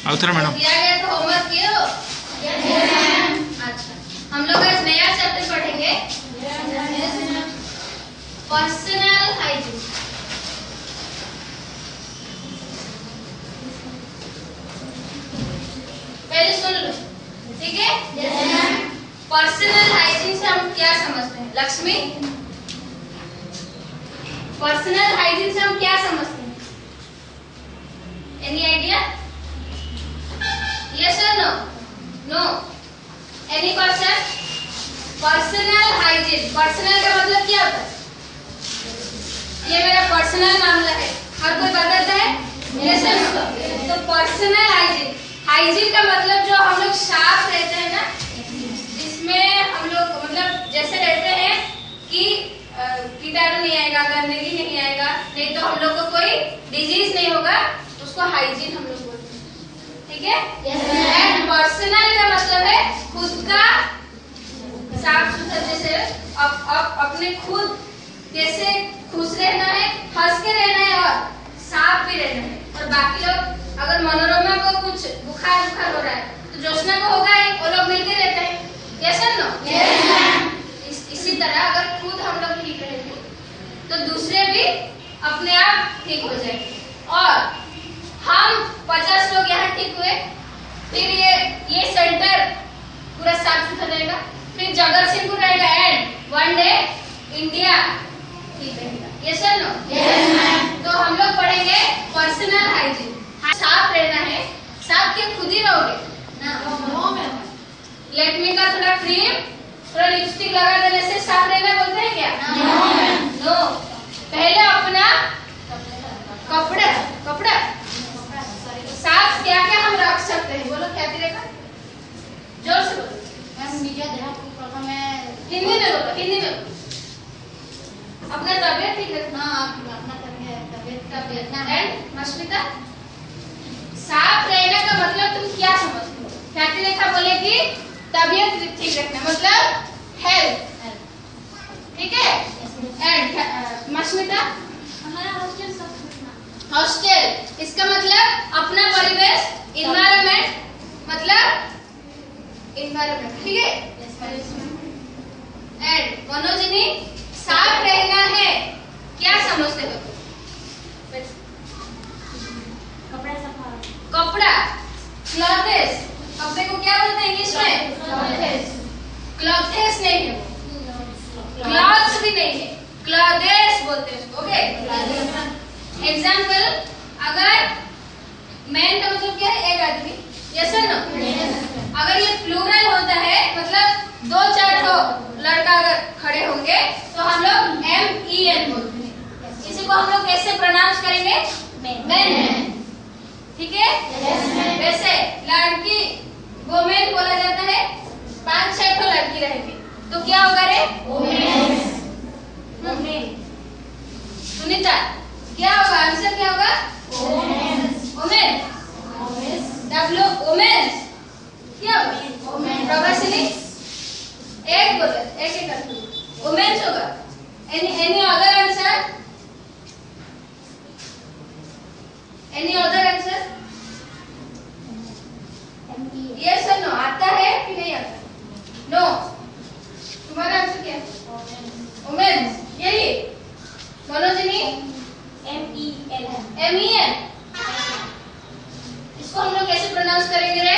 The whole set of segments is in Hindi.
अवतर मैडम दिया गया तो होमवर्क किए हो? अच्छा, हम लोग आज नया चैप्टर पढ़ेंगे, पर्सनल हाइजीन। पहले सुन लो, ठीक है? पर्सनल हाइजीन से हम क्या समझते हैं? लक्ष्मी, पर्सनल हाइजीन से हम क्या समझते हैं? Any idea? Yes or no? No. Any person? Personal hygiene. Personal का मतलब क्या होता है? ये मेरा पर्सनल मामला है। हर कोई बताता है? Yes or no? तो पर्सनल हाइजीन, हाइजीन का मतलब जो हम लोग साफ रहते हैं ना, जिसमें हम लोग मतलब जैसे रहते हैं कि कीटाणु नहीं आएगा, गंदगी नहीं आएगा, नहीं तो हम लोग को कोई डिजीज नहीं होगा, उसको हाइजीन हम लोग बोलते हैं। ठीक है? एंड पर्सनल का मतलब है खुद का साफ सुथरा, जैसे अपने खुद कैसे खुश रहना है, हंस के रहना है और साफ भी रहना है। और बाकी लोग, अगर मनोरमा को कुछ बुखार हो रहा है तो जोशना को होगा ही, वो लोग मिलके रहते हैं। यस और नो? इसी तरह अगर खुद हम लोग ठीक रहेंगे तो दूसरे भी अपने आप ठीक हो जाएंगे। और हम 50 लोग यहाँ ठीक हुए, फिर ये सेंटर पूरा साफ सुथरा रहेगा, फिर जगतसिंहपुर रहेगा, एंड वन डे इंडिया ठीक रहेगा। यस और नो? तो हम लोग पढ़ेंगे पर्सनल हाइजीन। साफ रहना है, साफ के खुद ही रहोगे ना? लेटमी का थोड़ा क्रीम, थोड़ा लिपस्टिक लगा देने से साफ रहना बोलते हैं क्या? नो। पहले अपना कपड़ा साफ क्या क्या हम रख सकते हैं, बोलो क्या दिलेगा? जोर से बोलो। हिंदी में बोलो, हिंदी में बोलो। अपना तबीयत ठीक रखना, अपना तबीयत ना है। मस्मिता, साफ रहने का मतलब तुम क्या समझते हो? ख्याति रेखा बोले कि तबीयत ठीक रखना मतलब हेल्थ, ठीक है? एंड मस्मिता, हमारा हॉस्टल, इसका मतलब अपना परिवेश, इन्वायरमेंट, मतलब इन्वायरमेंट, ठीक है? एंड मनोजिनी, साफ रहना है क्या समझते हो? कपड़ा, क्लॉथेस, कपड़े को क्या बोलते हैं इंग्लिश में? क्लॉथेस नहीं है, क्लॉथ्स भी नहीं है, क्लॉथेस बोलते हैं उसको। ओके, एग्जाम्पल, अगर मैन का मतलब क्या है? एक आदमी। यस और नो? अगर ये प्लूरल होता है, मतलब 2-4 लड़का अगर खड़े होंगे तो हम लोग MEN बोलते हैं। इसी को हम लोग कैसे प्रोनाउंस करेंगे? मैन, ठीक है? वैसे लड़की वोमेन बोला जाता है, 5-6 लड़की रहेंगे तो क्या होगा रे? सुनीता, क्या होगा? आंसर क्या होगा? वोमेन, वोमेन्स, क्या होगा? प्रभासिनी, एक बोले, एक करके वोमेन्स होगा। Any other answer? Any other answer? Yes और नो? आता है कि नहीं आता? नो। तुम्हारा आंसर क्या है? वोमेन्स, यही। मनोजिनी, MEN, इसको हम लोग कैसे प्रोनाउंस करेंगे रे?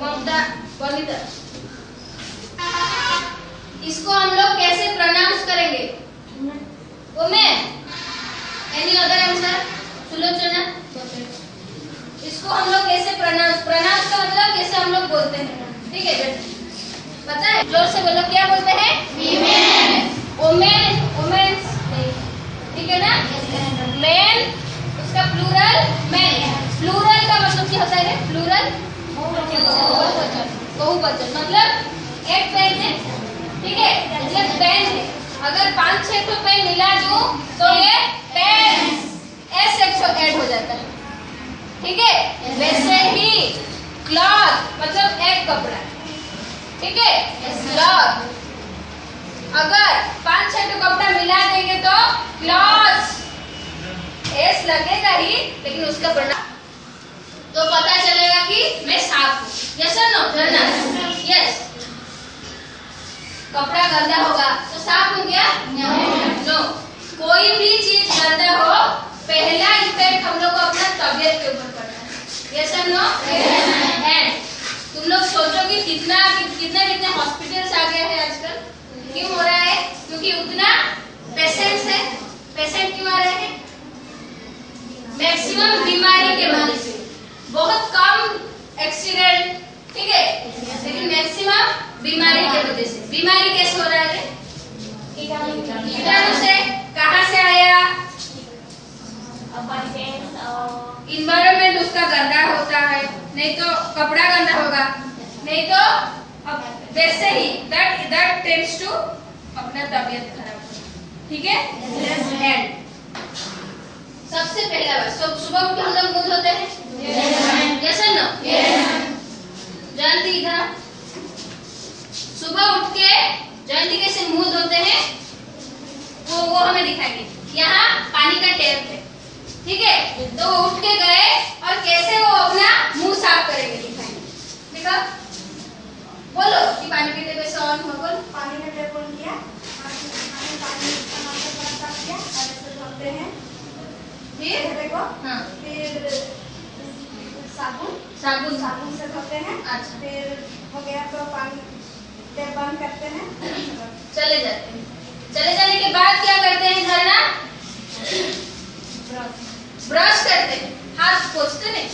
ममता, बनीता, इसको हम लोग कैसे प्रोनाउंस करेंगे? Women. Any other answer? Sulochana, इसको हम लोग कैसे प्रोनाउंस का मतलब कैसे हम लोग बोलते हैं, ठीक है? पता है? जोर से बोलो, क्या बोलते हैं? वोमेन, वोमेन्स, ठीक है ना? मैन, उसका प्लूरल मैन। प्लूरल का मतलब क्या होता है? प्लूरल बहुवचन, मतलब एक पेन है, ठीक है? मतलब पेन है, अगर 5-6 पेन मिला दूं तो ये पेन S ऐड हो जाता है, ठीक है? वैसे ही क्लॉथ मतलब एक कपड़ा, ठीक है? क्लॉथ, अगर 5-6 कपड़ा मिला देंगे तो क्लॉथ्स, S लगेगा ही, लेकिन उसका तो पता चलेगा कि मैं साफ हूँ। यस और नो? झरना यस। कपड़ा गंदा होगा तो साफ हो गया? नो। कोई भी चीज गंदा हो, पहला इफेक्ट हम लोग को अपना तबीयत के ऊपर पड़ता है। यस और नो? एंड तुम लोग सोचो कि कितने हॉस्पिटल्स आ गए हैं आजकल। क्यों हो रहा है? क्योंकि उतना पेशेंट्स है। पेशेंट क्यों आ रहे हैं? मैक्सिमम बीमारी के वजह से। बहुत कम एक्सीडेंट, ठीक है, लेकिन मैक्सिमम बीमारी के वजह से। बीमारी कैसे हो रहा है? कीटाणु से। कहाँ से आया? इन्वायरमेंट उसका गंदा होता है, नहीं तो कपड़ा गंदा होगा, नहीं तो वैसे ही दैट टेंड्स टू अपना तबीयत खराब। ठीक है? एंड सबसे पहला बात, सुबह उठ के हम लोग मुंह धोते हैं। यस और नो? जयंती इधर। सुबह उठ के जयंती कैसे मुंह धोते हैं वो हमें दिखाएंगे। यहाँ पानी का टैप है, ठीक है, तो वो उठ के गए और कैसे वो अपना मुंह साफ करेंगे दिखाएंगे। देखो, बोलो कि पानी के टैप से ऑन हो। बोल। पानी का टैप ऑन किया, पानी साफ किया और ऐसे धोते हैं। फिर देखो, हाँ, फिर साबुन से धोते हैं। अच्छा, फिर हो गया तो पानी टैप बंद करते हैं, चले जाते हैं। चले जाने के बाद क्या करते हैं? झरना ब्रश करते हैं, हाथ पोंछते नहीं।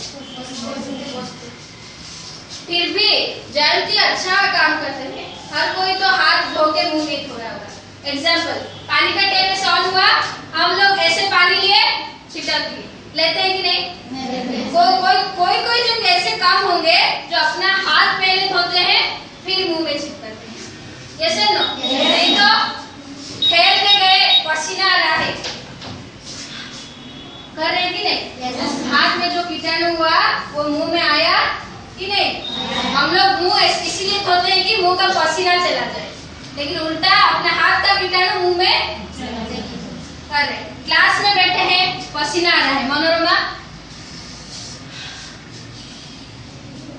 फिर भी जयंती अच्छा काम करते हैं। हर कोई तो हाथ धो के मुंह नहीं धो रहा होगा। एग्जाम्पल, पानी का टैप से ऑन हुआ, हम लोग ऐसे पानी लिए छिटक दिए, लेते हैं कि नहीं? कोई जो ऐसे काम होंगे जो अपना हाथ पहले धोते हैं फिर मुंह में छिटकते हैं। यस और नो? नहीं तो खेल के गए, पसीना आ रहा है, कर रहे कि नहीं? हाथ में जो कीटाणु हुआ वो मुंह में आया कि नहीं? हम लोग मुंह इसलिए धोते हैं कि मुंह का पसीना चला जाए, लेकिन उल्टा अपना हाथ का कीटाणु मुंह में कर रहे। क्लास में बैठे हैं, पसीना आ रहा है, मनोरमा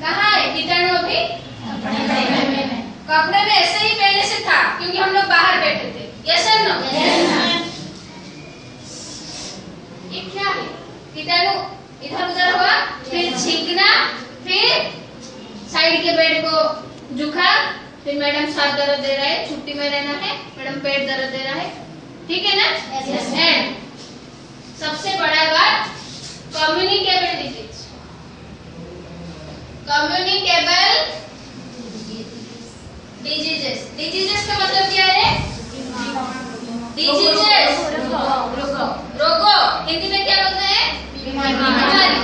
कहाँ है कीटाणु? अभी कपड़े में ऐसे ही पहले से था क्योंकि हम लोग बाहर बैठे थे। यस और नो? ये क्या है? कीटाणु इधर उधर हुआ, फिर छींकना, फिर साइड के बेड को जुकाम, फिर मैडम सर दर्द दे रहा है, छुट्टी में रहना है, मैडम पेट दर्द दे रहा है, ठीक है ना? एंड सबसे बड़ा बात, कम्युनिकेबल डिजीज। कम्युनिकेबल डिजीजेस का मतलब क्या है? डिजीजेस रोगों, हिंदी में क्या बोलते हैं? बीमारी।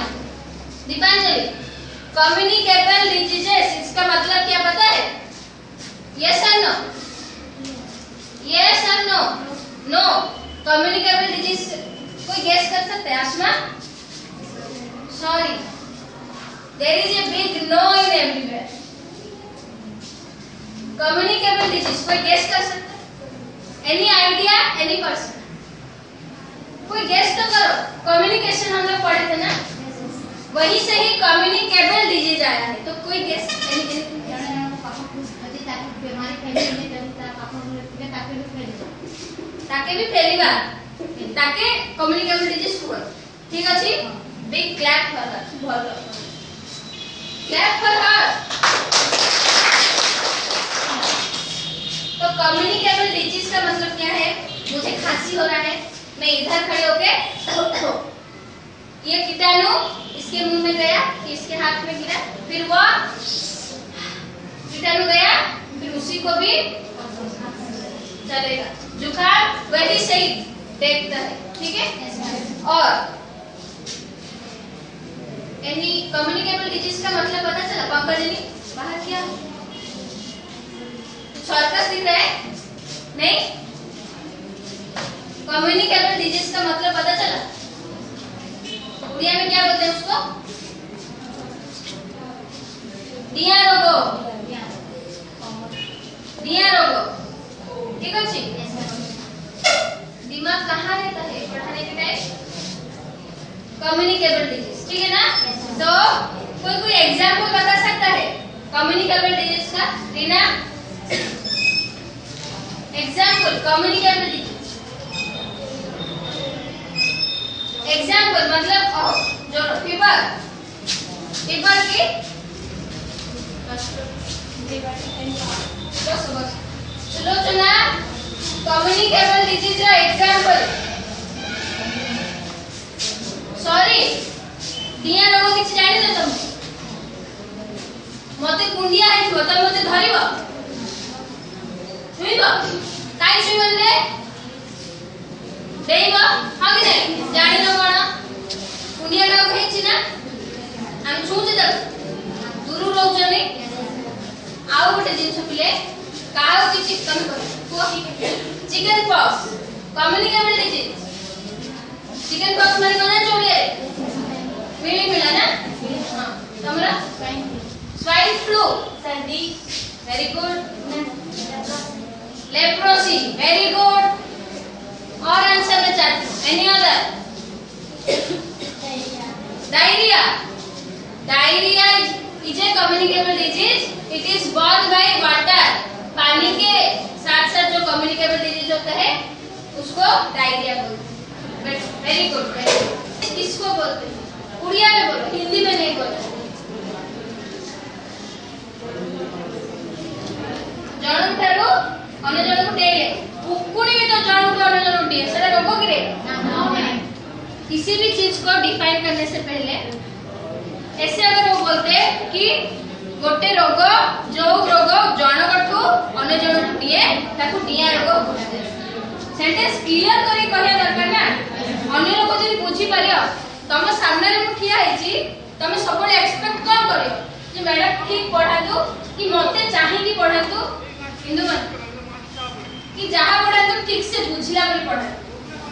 दीपांजलि, कम्युनिकेबल डिजीजेस इसका मतलब क्या पता है? यस और नो? यस और नो? नो। कम्युनिकेबल डिजीज कोई गेस कर सकता है? Asma? Sorry, there is a big no in everywhere. Communicable disease कोई गेस कर सकता है? Any idea? Any person? कोई गेस तो करो। कम्युनिकेशन हम लोग पढ़े थे ना, वही से ही कम्युनिकेबल डिजीज आया है, तो कोई गेस? ताके भी फैलिबा, ताके कम्युनिकेबल डिजीज हुआ। ठीक अछि? Big clap for her. भलो क्लैप फॉर हर। तो कम्युनिकेबल डिजीज का मतलब क्या है? मुझे खांसी हो रहा है, मैं इधर खड़े होके ये कीटाणु इसके मुंह में गया, इसके हाथ में गिरा, फिर वो कीटाणु गया, फिर उसी को भी चलेगा। जुकाम वही सही देखता है, ठीक है? और एनी कम्युनिकेबल डिजीज का मतलब पता चला? पंकजनी बाहर क्या सर्कस दिख रहा है? नहीं? कम्युनिकेबल डिजीज का मतलब पता चला? उड़िया में क्या बोलते हैं उसको? डिया रोगो। डिया रोगो, ठीक है? दिमाग कहाँ रहता है पढ़ाने के टाइम? कम्युनिकेबल डिजीज, ठीक है ना? तो कोई एग्जाम्पल बता कम्युनिकेबल डिजीज का Reena example communicable disease example मतलब जो फीवर फीवर की सुलोचना कम्युनिकेबल डिजीज रा एग्जाम्पल सॉरी दिया रोग किछ जानि न तुम मते कुंडिया है तो मते धरिबो छुइबो काई छुइबन रे देइबो हां कि नहीं जानि न कोन कुंडिया रोग है छि ना हम छुचे त दूर रोग जने आउ गोटे जिंस पिले काउ किछ कम कर chicken pox communicable disease chicken pox माने कोन चोड़िए मिली मिला ना हां तमरा स्वाइन फ्लू सर्दी very good leprosy very good और आंसर में चाहती any other diarrhoea diarrhoea is a communicable disease it is born by water पानी के साथ साथ जो कम्युनिकेबल डिजीज होता है उसको डायरिया बोलते हैं वेरी गुड किसको बोलते हैं उड़िया में बोलो हिंदी में नहीं बोलो जणन थारो अन्य जण को डेले कुकुड़ी भी तो जणन को अन्य जण डेले सेटा रोग कि रे किसी भी चीज को डिफाइन करने से पहले ऐसे अगर वो बोलते कि गोटे रोग जो रोग जनकठू अन्य जनकठू दिए ताकू दिया रोग बोलते सेंटेंस क्लियर करी कहया दरकार ना अन्य लोग जदी बुझी पारियो तम सामने रे मु ठिया हैची तमे सबले एक्सपेक्ट कोन करियो जे मैडम ठीक पढ़ा दो कि मते चाहि कि पढ़ा दो हिंदू मन कि जहां पढ़ा दो ठीक से बुझला बोली पढ़ा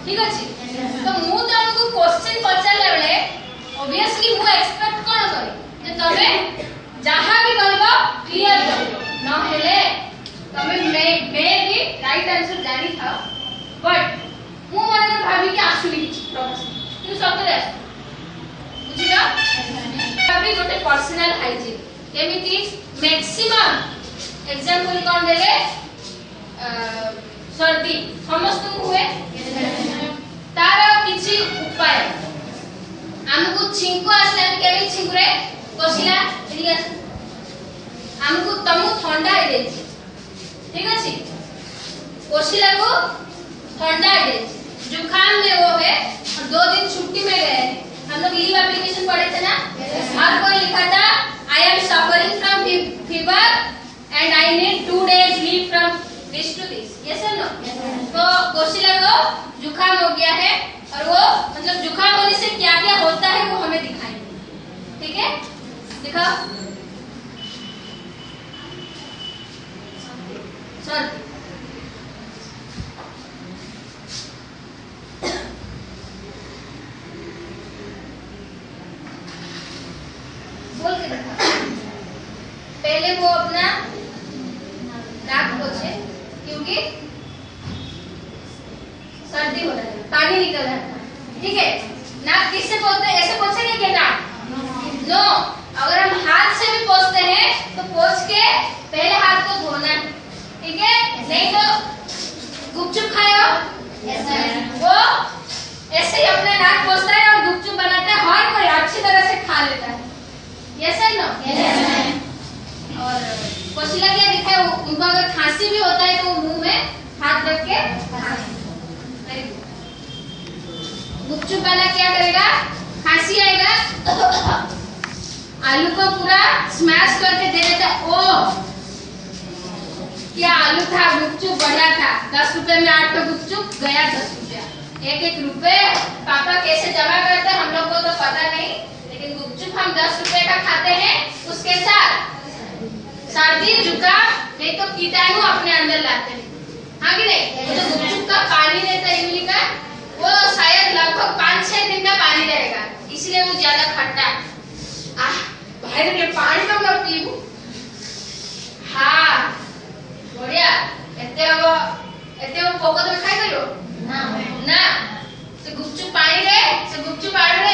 ठीक अछि तो मु तमको क्वेश्चन पचारले बेले ऑब्वियसली मु एक्सपेक्ट कोन करी जे तमे जहां भी कहबो क्लियर करियो न हेले तमे मे भी राइट आंसर जानी था बट मु मन भाबी कि आसुनी तू सतरे बुझिलो भाबी गोटे पर्सनल हाइजीन केमिति मैक्सिमम एग्जांपल कोन देले सर्दी समस्त हुए तार किछि उपाय हमकु छिंको आसे हम केबे छिंकुरे कोसिला एलिया हमकु तमु ठंडा है देछि ठीक अछि कोसिला को ठंडा है जुकाम में वो है और 2 दिन छुट्टी में गए हम लोग लीव एप्लीकेशन पढ़े थे ना हर कोई लिखा था I am suffering from fever and I need 2 days leave from this to this yes और नो तो कोशिला को जुकाम हो गया है और वो मतलब जुकाम होने से क्या क्या होता है वो हमें दिखाएंगे ठीक है दिखाओ सर बोल के दिखा पहले वो अपना नाक पोछे क्योंकि सर्दी हो रहा है पानी निकल रहा है ठीक है नाक किससे पोछते हैं ऐसे पोछेंगे क्या नाक नो अगर हम हाथ से भी पोछते हैं तो पोछ के पहले हाथ को धोना है ठीक है नहीं तो गुपचुप खाए हो वो ऐसे ही अपने नाक पोछता है और गुपचुप बनाता है हर कोई अच्छी तरह से खा लेता है यस है नो और कोशिला क्या दिखा है उनको अगर खांसी भी होता है तो मुंह में हाथ रख के गुपचुप वाला क्या करेगा खांसी आएगा आलू को पूरा स्मैश करके दे देता ओ क्या आलू था गुपचुप बढ़िया था 10 रुपए में 8 तो गुपचुप गया 10 रुपया 1-1 रुपए पापा कैसे जमा करते हैं हम लोग को तो पता नहीं लेकिन गुपचुप हम 10 रुपए का खाते हैं उसके साथ सर्दी जुकाम नहीं तो कीटाणु अपने अंदर लाते हैं हाँ कि नहीं जो गुपचुप का पानी रहता है इमली का वो शायद लगभग 5-6 दिन का पानी रहेगा इसलिए वो ज्यादा खट्टा बाहर के पानी तो मैं पीबू हाँ बढ़िया एते वो पोको तो खाई करियो ना से गुपचुप पानी रे से गुपचुप पानी रे